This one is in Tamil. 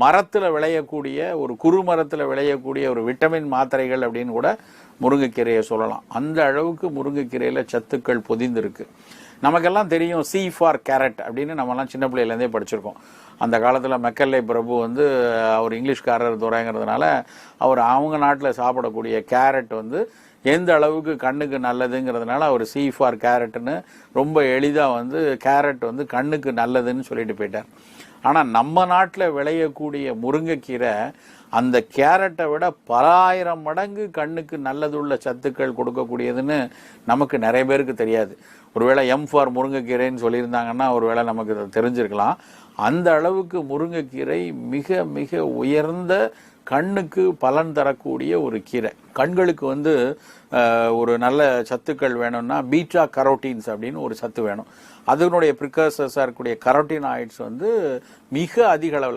மரத்தில் விளையக்கூடிய ஒரு குறுமரத்தில் விளையக்கூடிய ஒரு விட்டமின் மாத்திரைகள் அப்படின்னு கூட முருங்கைக்கீரையை சொல்லலாம். அந்த அளவுக்கு முருங்கைக்கீரையில் சத்துக்கள் பொதிந்திருக்கு. நமக்கெல்லாம் தெரியும் சி ஃபார் கேரட் அப்படின்னு நம்மலாம் சின்ன பிள்ளையிலேருந்தே படிச்சிருக்கோம். அந்த காலத்தில் மெக்கல்லே பிரபு வந்து அவர் இங்கிலீஷ்காரர் துறைங்கிறதுனால அவங்க நாட்டில் சாப்பிடக்கூடிய கேரட் வந்து எந்த அளவுக்கு கண்ணுக்கு நல்லதுங்கிறதுனால அவர் சி ஃபார் கேரட்னு ரொம்ப எளிதாக வந்து கேரட் வந்து கண்ணுக்கு நல்லதுன்னு சொல்லிட்டு போயிட்டார். ஆனால் நம்ம நாட்டில் விளையக்கூடிய முருங்கைக்கீரை அந்த கேரட்டை விட பல ஆயிரம் மடங்கு கண்ணுக்கு நல்லதுள்ள சத்துக்கள் கொடுக்கக்கூடியதுன்னு நமக்கு நிறைய பேருக்கு தெரியாது. ஒருவேளை எம் ஃபார் முருங்கைக்கீரைன்னு சொல்லியிருந்தாங்கன்னா ஒருவேளை நமக்கு தெரிஞ்சிருக்கலாம். அந்த அளவுக்கு முருங்கைக்கீரை மிக மிக உயர்ந்த கண்ணுக்கு பலன் தரக்கூடிய ஒரு கீரை. கண்களுக்கு வந்து ஒரு நல்ல சத்துக்கள் வேணும்னா பீட்டா கரோட்டீன்ஸ் அப்படின்னு ஒரு சத்து வேணும். அதனுடைய ப்ரிகர்சர்ஸாக இருக்கக்கூடிய கரோட்டினாய்ட்ஸ் வந்து மிக அதிக அளவில்